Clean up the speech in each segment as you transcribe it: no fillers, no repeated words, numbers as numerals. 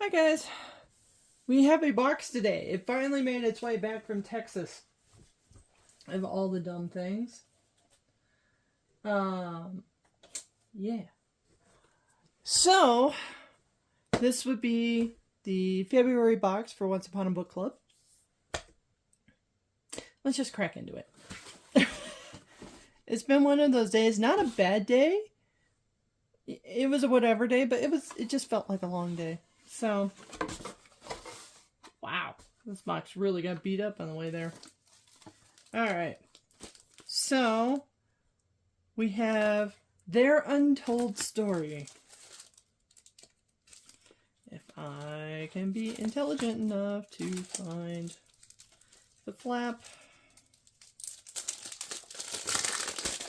Hi guys, we have a box today. It finally made its way back from Texas. Of all the dumb things. Um, yeah. So, this would be the February box for Once Upon a Book Club. Let's just crack into it. It's been one of those days, not a bad day. It was a whatever day, but it just felt like a long day. So, wow, this box really got beat up on the way there. All right, so we have Their Untold Story. If I can be intelligent enough to find the flap.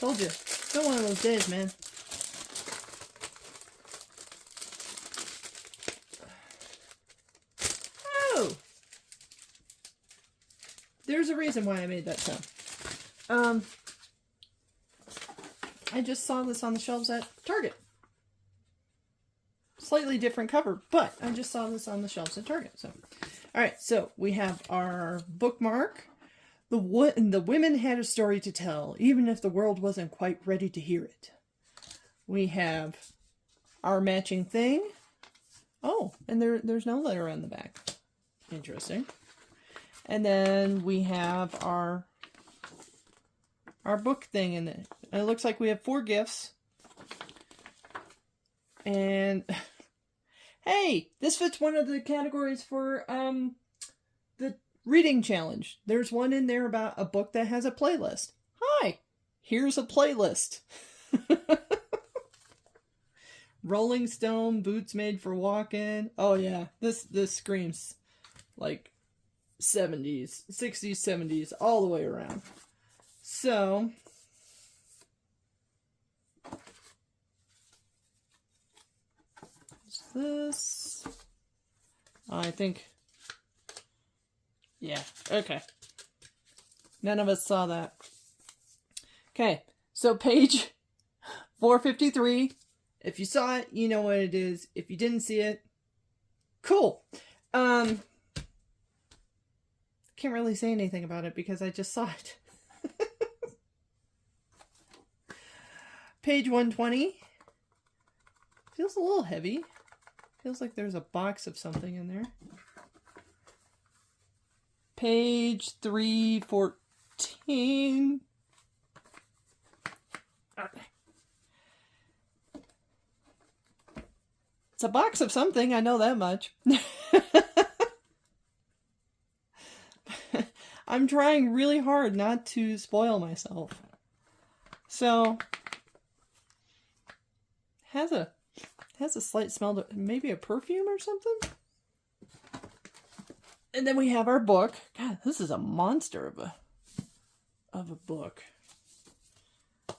Told you, it's been one of those days, man. Oh! There's a reason why I made that sound. I just saw this on the shelves at Target. Slightly different cover, but I just saw this on the shelves at Target. So, all right, so we have our bookmark. The women had a story to tell, even if the world wasn't quite ready to hear it. We have our matching thing. Oh, and there's no letter on the back. Interesting. And then we have our book thing in it. It looks like we have 4 gifts. And hey, this fits one of the categories for the reading challenge. There's one in there about a book that has a playlist. Hi, here's a playlist. Rolling Stone, boots made for walking. Oh yeah, this screams like 70s, 60s, 70s, all the way around. So, what's this? I think, yeah, okay. None of us saw that. Okay, so page 453. If you saw it, you know what it is. If you didn't see it, cool. Can't really say anything about it because I just saw it. Page 120. Feels a little heavy. Feels like there's a box of something in there. Page 314. It's a box of something, I know that much. I'm trying really hard not to spoil myself. So, has a slight smell to maybe a perfume or something. And then we have our book. God, this is a monster of a book.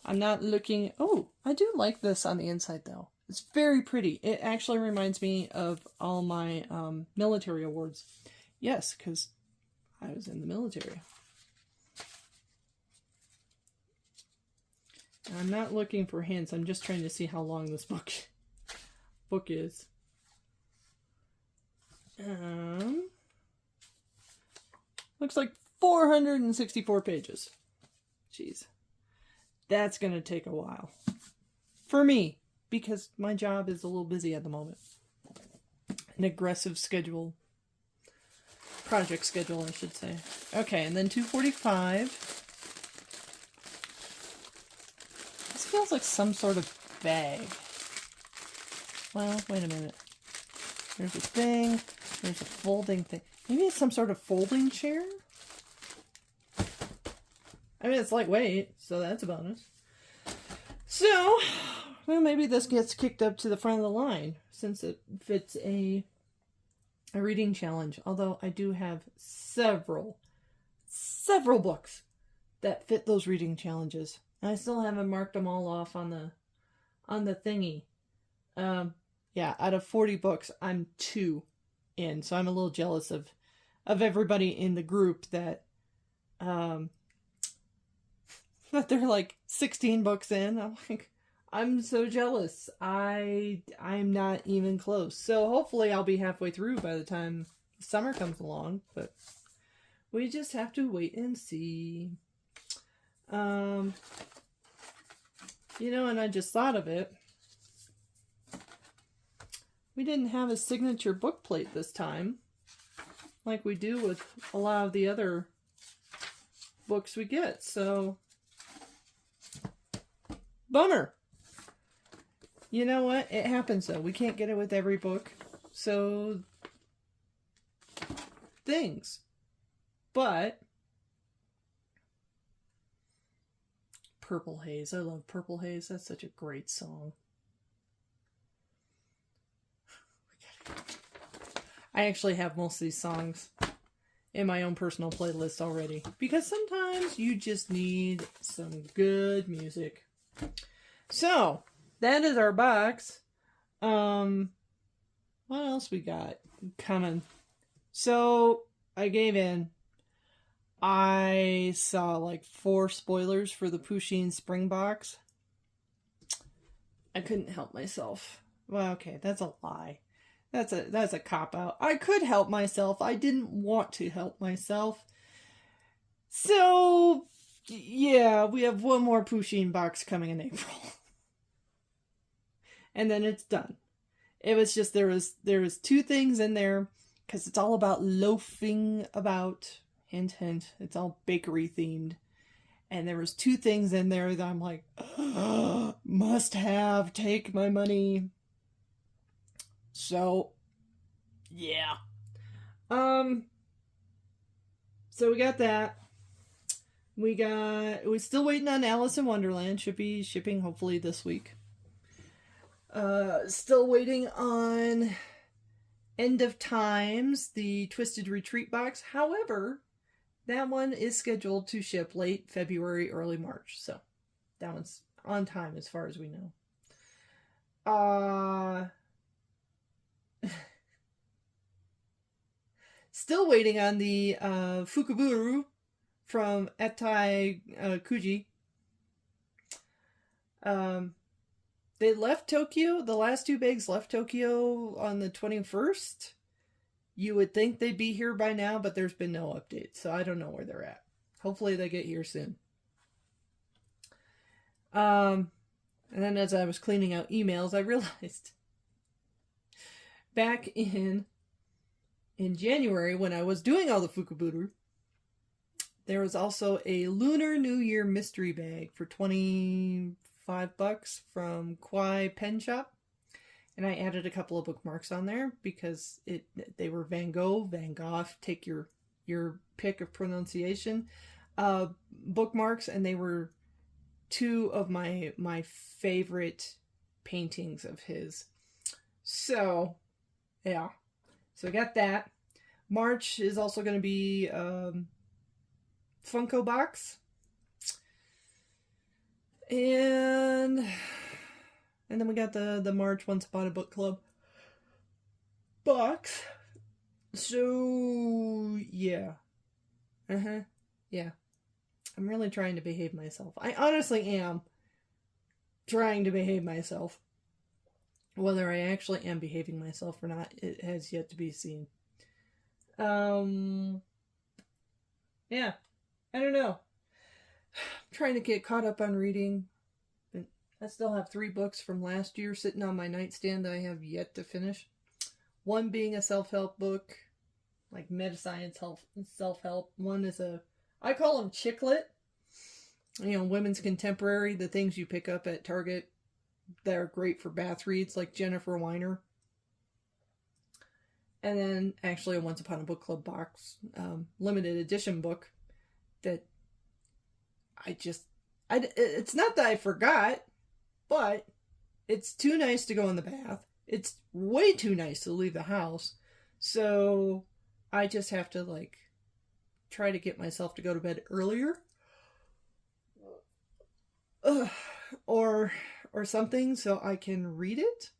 I'm not looking. Oh, I do like this on the inside though. It's very pretty. It actually reminds me of all my military awards. Yes, because I was in the military. I'm not looking for hints. I'm just trying to see how long this book is. Looks like 464 pages. Jeez. That's going to take a while. For me, because my job is a little busy at the moment. An aggressive schedule. Project schedule, I should say. Okay, and then 245. This feels like some sort of bag. Well, wait a minute. There's a thing. There's a folding thing. Maybe it's some sort of folding chair? I mean, it's lightweight, so that's a bonus. So, well, maybe this gets kicked up to the front of the line since it fits a reading challenge. Although I do have several books that fit those reading challenges. And I still haven't marked them all off on the thingy. Yeah, out of 40 books, I'm 2 in. So I'm a little jealous of everybody in the group that that they're like 16 books in. I'm like, I'm so jealous. I'm not even close. So hopefully I'll be halfway through by the time summer comes along, but we just have to wait and see. And I just thought of it. We didn't have a signature book plate this time, like we do with a lot of the other books we get, so bummer. You know what? It happens though. We can't get it with every book, so things. But Purple Haze. I love Purple Haze. That's such a great song. I actually have most of these songs in my own personal playlist already, because sometimes you just need some good music. So that is our box. What else we got coming? So I gave in. I saw like 4 spoilers for the Pusheen Spring box. I couldn't help myself. Well, okay, that's a lie. That's a cop-out. I could help myself. I didn't want to help myself. So, yeah, we have one more Pusheen box coming in April. And then it's done. It was just, there was 2 things in there, because it's all about loafing about. Hint, hint. It's all bakery themed. And there was 2 things in there that I'm like, must have, take my money. So, yeah. So we got that. We're still waiting on Alice in Wonderland. Should be shipping hopefully this week. Still waiting on End of Times, the Twisted Retreat box. However, that one is scheduled to ship late February, early March. So that one's on time as far as we know. Still waiting on the Fukuburu from Etai Kuji. They left Tokyo. The last 2 bags left Tokyo on the 21st. You would think they'd be here by now, but there's been no update, so I don't know where they're at. Hopefully they get here soon. And then as I was cleaning out emails, I realized back in January, when I was doing all the Fukuburu, there was also a Lunar New Year mystery bag for $25 from Kwai Pen Shop. And I added a couple of bookmarks on there because they were Van Gogh, take your pick of pronunciation, bookmarks, and they were 2 of my favorite paintings of his. So, yeah. So I got that. March is also going to be Funko box. And then we got the March Once Upon a Book Club box. So, yeah. Yeah. I'm really trying to behave myself. I honestly am trying to behave myself. Whether I actually am behaving myself or not, it has yet to be seen. Yeah. I don't know. I'm trying to get caught up on reading. I still have 3 books from last year sitting on my nightstand that I have yet to finish. One being a self-help book, like meta-science self-help. One is I call them chicklet. Women's contemporary, the things you pick up at Target that are great for bath reads, like Jennifer Weiner. And then actually a Once Upon a Book Club box, limited edition book that it's not that I forgot, but it's too nice to go in the bath. It's way too nice to leave the house. So I just have to try to get myself to go to bed earlier. Or something so I can read it.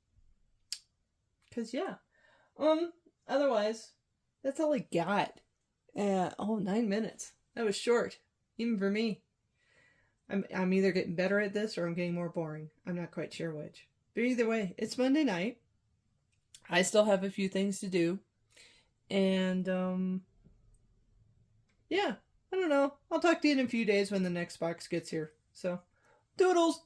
'Cause yeah. Otherwise, that's all I got. 9 minutes. That was short. Even for me. I'm either getting better at this or I'm getting more boring. I'm not quite sure which. But either way, it's Monday night. I still have a few things to do. And yeah, I don't know. I'll talk to you in a few days when the next box gets here. So, doodles!